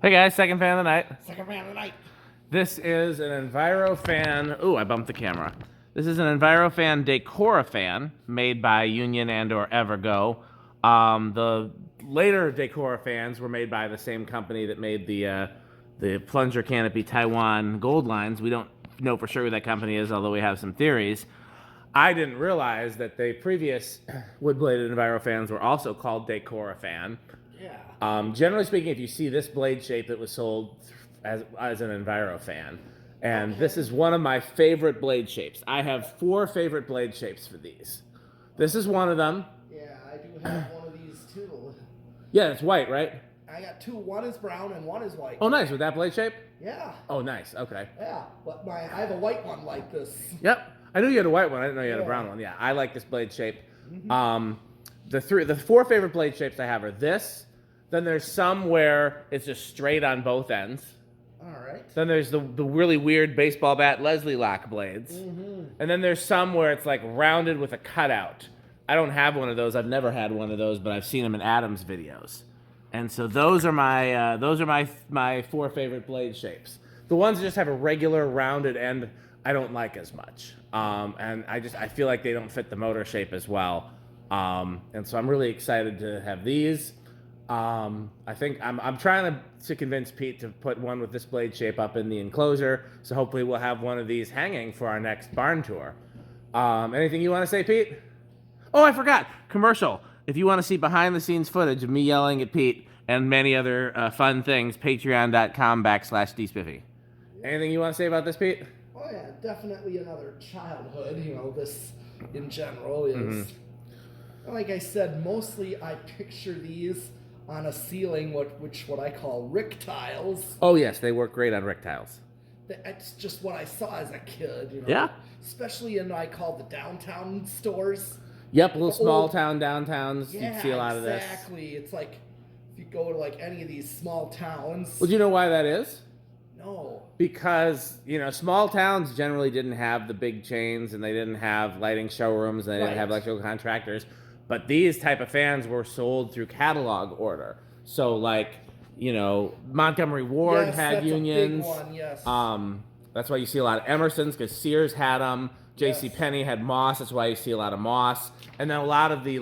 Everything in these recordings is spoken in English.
Hey guys, second fan of the night. Second fan of the night. This is an Envirofan. Ooh, I bumped the camera. This is an Envirofan Decorafan made by Union and/or Evergo. The later Decorafans were made by the same company that made the plunger canopy Taiwan gold lines. We don't know for sure who that company is, although we have some theories. I didn't realize that the previous wood-bladed Envirofans were also called Decorafan. Yeah. Generally speaking, if you see this blade shape, it was sold as an Envirofan. And this is one of my favorite blade shapes. I have 4 favorite blade shapes for these. This is one of them. Yeah, I do have one of these too. Yeah, it's white, right? I got 2. One is brown and one is white. Oh, nice. With that blade shape? Yeah. Oh, nice. Okay. Yeah, but I have a white one like this. Yep. I knew you had a white one. I didn't know you had a brown one. Yeah, I like this blade shape. The 4 favorite blade shapes I have are this. Then there's some where it's just straight on both ends. All right. Then there's the really weird baseball bat Leslie lock blades. And then there's some where it's like rounded with a cutout. I don't have one of those. I've never had one of those, but I've seen them in Adam's videos. And so those are my 4 favorite blade shapes. The ones that just have a regular rounded end, I don't like as much. And I feel like they don't fit the motor shape as well. And so I'm really excited to have these. I think I'm trying to convince Pete to put one with this blade shape up in the enclosure. So hopefully we'll have one of these hanging for our next barn tour. Anything you want to say, Pete? Oh, I forgot. Commercial. If you want to see behind the scenes footage of me yelling at Pete and many other fun things, patreon.com/dspiffy. Anything you want to say about this, Pete? Oh yeah, definitely another childhood. This in general is, like I said, mostly I picture these on a ceiling, what I call rick tiles. Oh yes, they work great on rick tiles. That's just what I saw as a kid. Yeah. Especially in I call the downtown stores. Yep, little small town downtowns. Yeah, you'd see a lot of this. Exactly. It's like if you go to any of these small towns. Well, do you know why that is? No. Because, small towns generally didn't have the big chains and they didn't have lighting showrooms and they didn't have electrical contractors. But these type of fans were sold through catalog order. So Montgomery Ward had unions. A big one, yes. That's why you see a lot of Emerson's because Sears had them. J.C. Penney had Moss. That's why you see a lot of Moss. And then a lot of the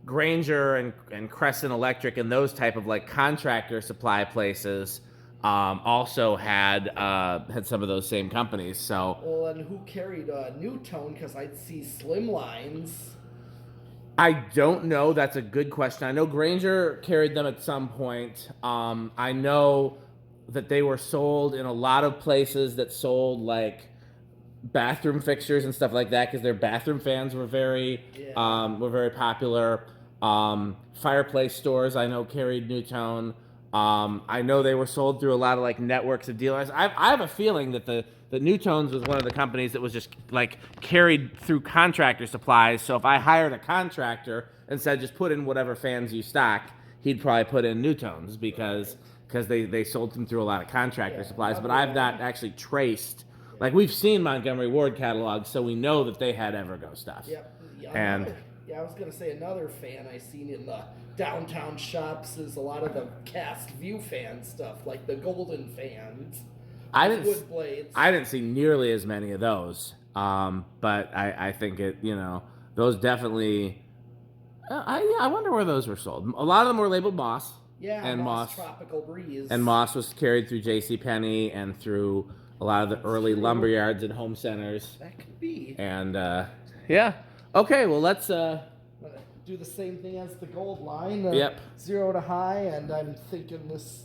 Granger and Crescent Electric and those type of contractor supply places also had some of those same companies. So. Well, and who carried Nutone? Because I'd see slim lines. I don't know. That's a good question. I know Granger carried them at some point. I know that they were sold in a lot of places that sold bathroom fixtures and stuff like that because their bathroom fans were very popular. Fireplace stores I know carried Nutone. I know they were sold through a lot of networks of dealers. I have a feeling that the Nutones was one of the companies that was just carried through contractor supplies. So if I hired a contractor and said just put in whatever fans you stock, he'd probably put in Nutones because they sold them through a lot of contractor supplies. But I've not actually traced. We've seen Montgomery Ward catalogs, so we know that they had Evergo stuff. Yep. And I was gonna say another fan I seen in the downtown shops is a lot of the cast view fan stuff, like the golden fans. Wood blades. I didn't see nearly as many of those, but I think those definitely. I wonder where those were sold. A lot of them were labeled Moss. Yeah, and Moss Tropical Breeze. And Moss was carried through J.C. Penney and through a lot of the early lumber yards and home centers. That could be. And yeah. Okay, well let's do the same thing as the gold line. Yep. 0 to high, and I'm thinking this.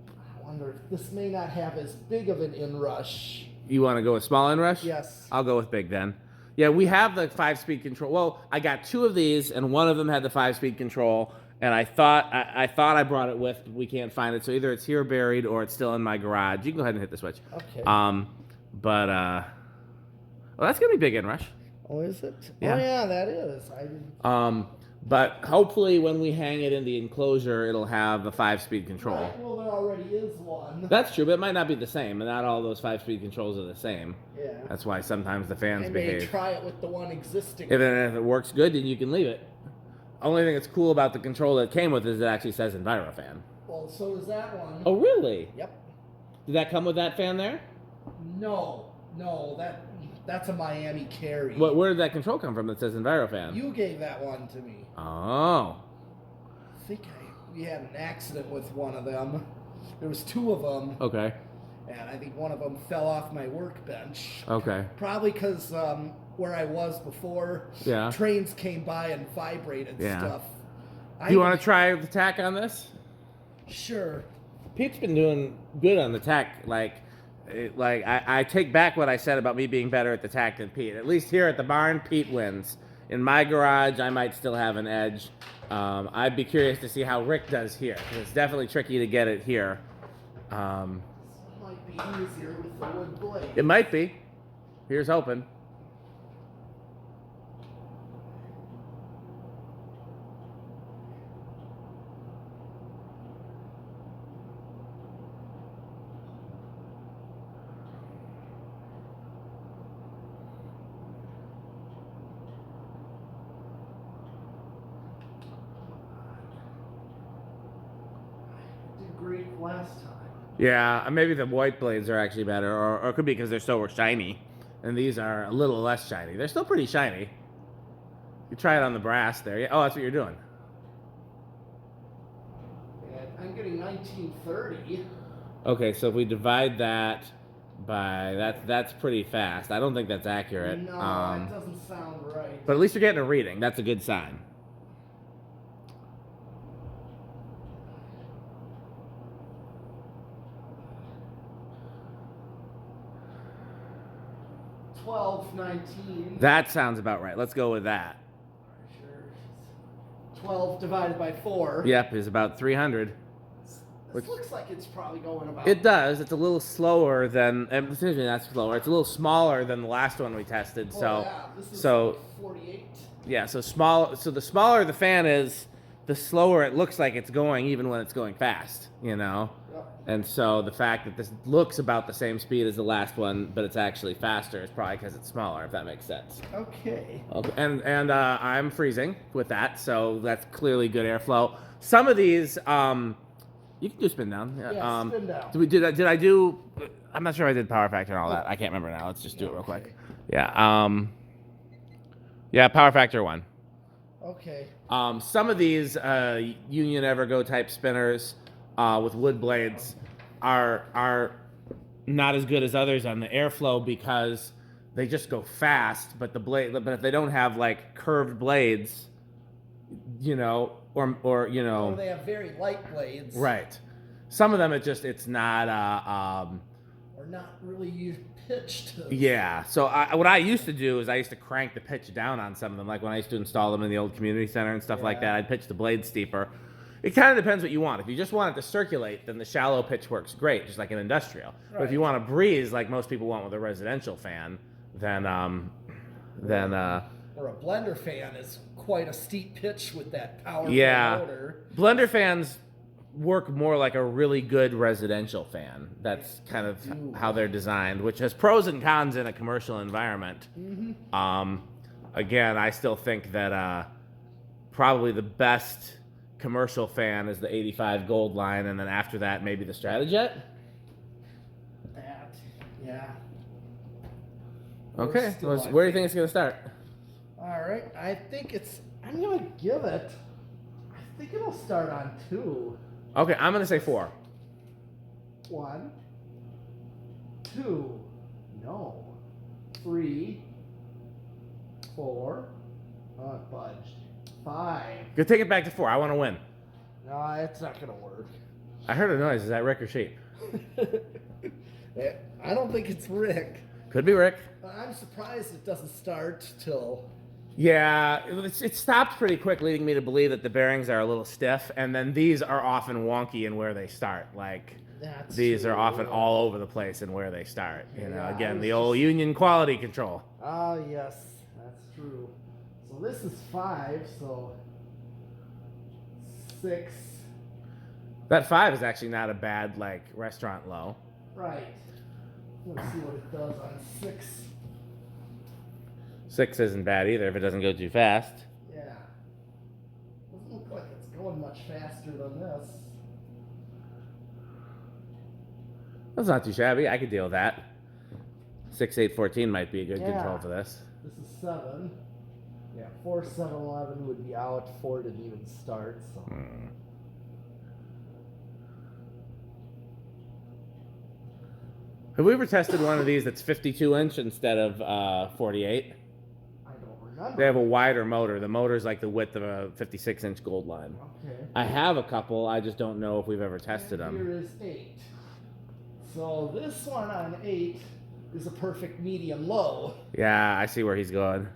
I wonder if this may not have as big of an inrush. You want to go with small inrush? Yes. I'll go with big then. Yeah, we have the 5-speed control. Well, I got 2 of these, and one of them had the 5-speed control. And I thought I brought it with, but we can't find it. So either it's here buried or it's still in my garage. You can go ahead and hit the switch. Okay. Well, that's gonna be big inrush. Oh, is it? Yeah. Oh, yeah, that is. But hopefully when we hang it in the enclosure, it'll have a 5-speed control. Right, well, there already is one. That's true, but it might not be the same, and not all those 5-speed controls are the same. Yeah. That's why sometimes the fans behave. May try it with the one existing. If it works good, then you can leave it. Only thing that's cool about the control that it came with is it actually says Envirofan. Well, so does that one. Oh, really? Yep. Did that come with that fan there? No, that's a Miami Carry. Where did that control come from that says Envirofan? You gave that one to me. Oh. I think we had an accident with one of them. There was 2 of them. Okay. And I think one of them fell off my workbench. Okay. Probably because where I was before, trains came by and vibrated stuff. Do you want to try the tack on this? Sure. Pete's been doing good on the tack. I take back what I said about me being better at the tack than Pete. At least here at the barn, Pete wins. In my garage, I might still have an edge. I'd be curious to see how Rick does here. It's definitely tricky to get it here. This might be easier with the wood blade. It might be. Here's hoping. Great last time. Yeah, maybe the white blades are actually better, or it could be because they're so shiny, and these are a little less shiny. They're still pretty shiny. You try it on the brass there. Yeah. Oh, that's what you're doing. And I'm getting 1930. Okay, so if we divide that by that's pretty fast. I don't think that's accurate. No, it doesn't sound right. But at least you're getting a reading. That's a good sign. $12.19. That sounds about right. Let's go with that. Sure. 12 divided by 4. Yep, is about 300. This looks like it's probably going about. It does. It's a little slower than. Excuse me, that's slower. It's a little smaller than the last one we tested. This is like 48. Yeah. So small. So the smaller the fan is, the slower it looks like it's going, even when it's going fast. You know. Yep. And so the fact that this looks about the same speed as the last one, but it's actually faster, is probably because it's smaller. If that makes sense. Okay. Okay. And I'm freezing with that, so that's clearly good airflow. Some of these. You can do spin down. Yeah, spin down. Did I do? I'm not sure I did power factor and all that. I can't remember now. Let's just do it real quick. Yeah. Yeah. Power factor 1. Okay. Some of these Union Evergo type spinners with wood blades are not as good as others on the airflow because they just go fast. But if they don't have like curved blades, you know. Or you know, they have very light blades. Right. Some of them it's not or not really pitched. Yeah. So what I used to do is I used to crank the pitch down on some of them, like when I used to install them in the old community center and stuff like that. I'd pitch the blade steeper. It kind of depends what you want. If you just want it to circulate, then the shallow pitch works great, just like an industrial. Right. But if you want to breeze, like most people want with a residential fan, then or a blender fan is quite a steep pitch with that powerful motor. Blender fans work more like a really good residential fan. That's kind of how they're designed, which has pros and cons in a commercial environment. Mm-hmm. Again, I still think that probably the best commercial fan is the 85 Gold line, and then after that, maybe the Stratajet. Yeah. Okay, where do you think it's going to start? All right, I'm going to give it, I think it'll start on 2. Okay, I'm going to say 4. 1, 2, no, 3, 4, it budged, 5. Go take it back to 4. I want to win. No, it's not going to work. I heard a noise. Is that Rick or Sheep? I don't think it's Rick. Could be Rick. I'm surprised it doesn't start till... Yeah, it stopped pretty quick, leading me to believe that the bearings are a little stiff, and then these are often wonky in where they start. Like, these are often all over the place in where they start. You know, again, the old Union quality control. Oh, yes, that's true. So this is 5, so 6. That 5 is actually not a bad, like, restaurant low. Right. Let's see what it does on 6. 6 isn't bad either if it doesn't go too fast. Yeah. Doesn't look like it's going much faster than this. That's not too shabby. I could deal with that. 6/8/14 might be a good control for this. This is 7. Yeah, 4/7/11 would be out. 4 didn't even start. So. Have we ever tested one of these that's 52-inch instead of 48? I don't remember. They have a wider motor. The motor's like the width of a 56-inch gold line. Okay. I have a couple. I just don't know if we've ever tested them. Here is 8. So this one on 8 is a perfect medium low. Yeah, I see where he's going.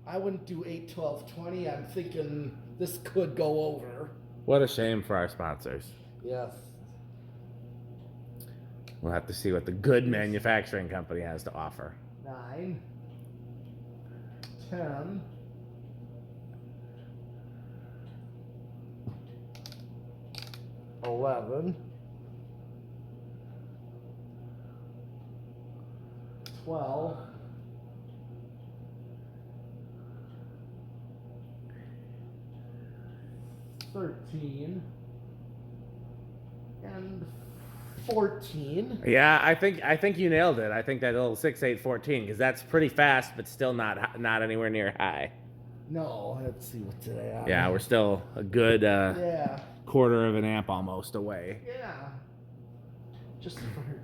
I wouldn't do 8, 12, 20. I'm thinking this could go over. What a shame for our sponsors. Yes. We'll have to see what the good manufacturing company has to offer. 9, 10, 11, 12, 13, and 14. Yeah, I think you nailed it. I think that little 6/8/14 because that's pretty fast, but still not anywhere near high. No, let's see what today. Yeah, we're still a good Yeah. quarter of an amp almost away. Yeah. Just for quick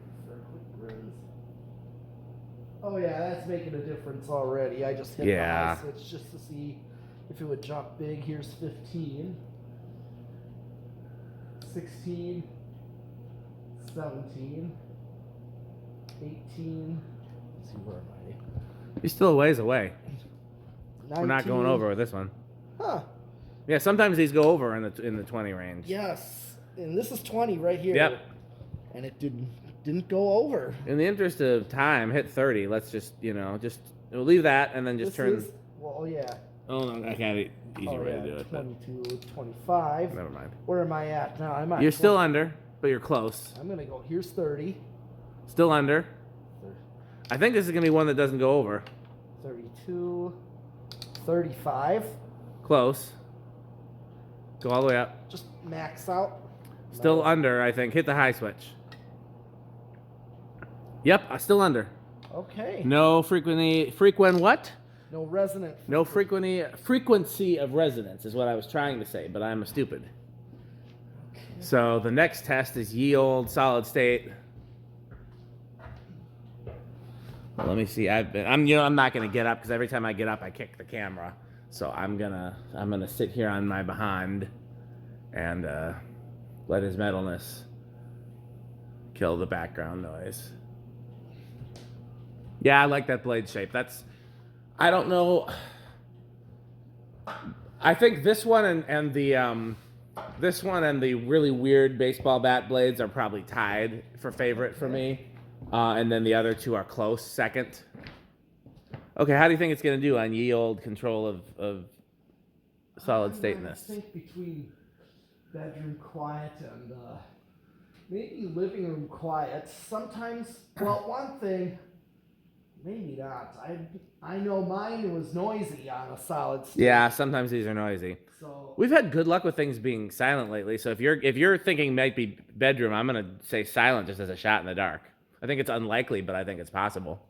runs. Oh yeah, that's making a difference already. I just hit the high switch just to see if it would jump big. Here's 15, 16, 17, 18. Let's see, where am I? You're still a ways away. 19. We're not going over with this one. Huh. Yeah, sometimes these go over in the 20 range. Yes. And this is 20 right here. Yep. And it didn't go over. In the interest of time, hit 30. Let's just, we'll leave that and then just turn. Well, yeah. Oh, no, I can't. Easy way to do it. 22, 25. Never mind. Where am I at now? I'm at You're still under, but you're close. I'm going to go. Here's 30. Still under. I think this is going to be one that doesn't go over. 32. 35. Close. Go all the way up. Just max out. Still under, I think. Hit the high switch. Yep, still under. Okay. No frequent what? No resonant. No frequency of resonance is what I was trying to say, but I'm a stupid. Okay. So the next test is yield solid state. Well, let me see. I'm not gonna get up because every time I get up, I kick the camera. So I'm gonna sit here on my behind and let his metalness kill the background noise. Yeah, I like that blade shape. I don't know. I think this one and the really weird baseball bat blades are probably tied for favorite for me. And then the other two are close second. Okay, how do you think it's going to do on yield control of solid stateness? I think between bedroom quiet and maybe living room quiet. Sometimes, well, one thing, maybe not. I know mine was noisy on a solid state. Yeah, sometimes these are noisy. So we've had good luck with things being silent lately. So if you're thinking might be bedroom, I'm going to say silent just as a shot in the dark. I think it's unlikely, but I think it's possible.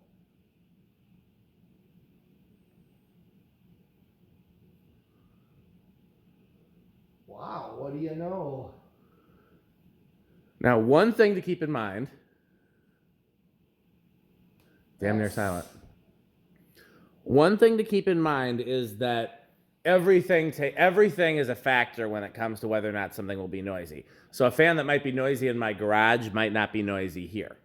wow, what do you know? Now, one thing to keep in mind. Damn near silent. One thing to keep in mind is that everything is a factor when it comes to whether or not something will be noisy. So a fan that might be noisy in my garage might not be noisy here,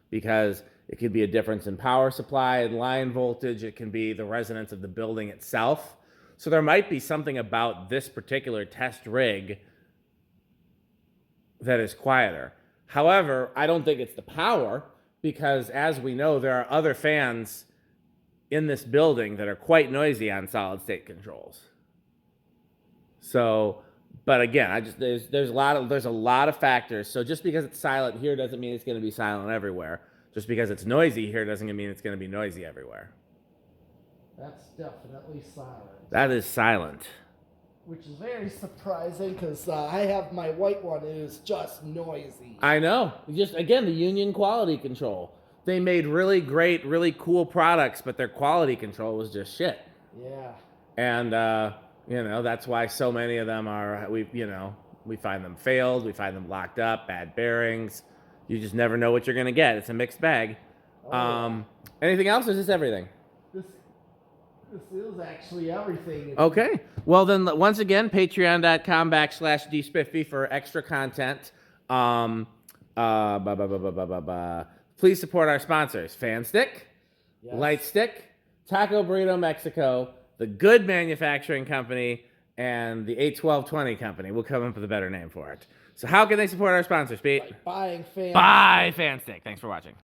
because it could be a difference in power supply and line voltage. It can be the resonance of the building itself. So there might be something about this particular test rig that is quieter. However, I don't think it's the power, because as we know, there are other fans in this building that are quite noisy on solid state controls. So, but again, there's a lot of factors. So just because it's silent here doesn't mean it's going to be silent everywhere. Just because it's noisy here doesn't mean it's going to be noisy everywhere. That's definitely silent. That is silent. which is very surprising because I have my white one. It is just noisy. I know. Just again, the union quality control. They made really great, really cool products, but their quality control was just shit. Yeah. And that's why so many of them are. We find them failed. We find them locked up, bad bearings. You just never know what you're gonna get. It's a mixed bag. Yeah. Anything else, or is this everything? This is actually everything. Okay. Well, then, once again, patreon.com/dspiffy for extra content. Please support our sponsors: Fanstick, Yes. Lightstick, Taco Burrito Mexico, The Good Manufacturing Company, and the 81220 Company. We'll come up with a better name for it. So how can they support our sponsors, Pete? Buying fans. Buy Fanstick. Thanks for watching.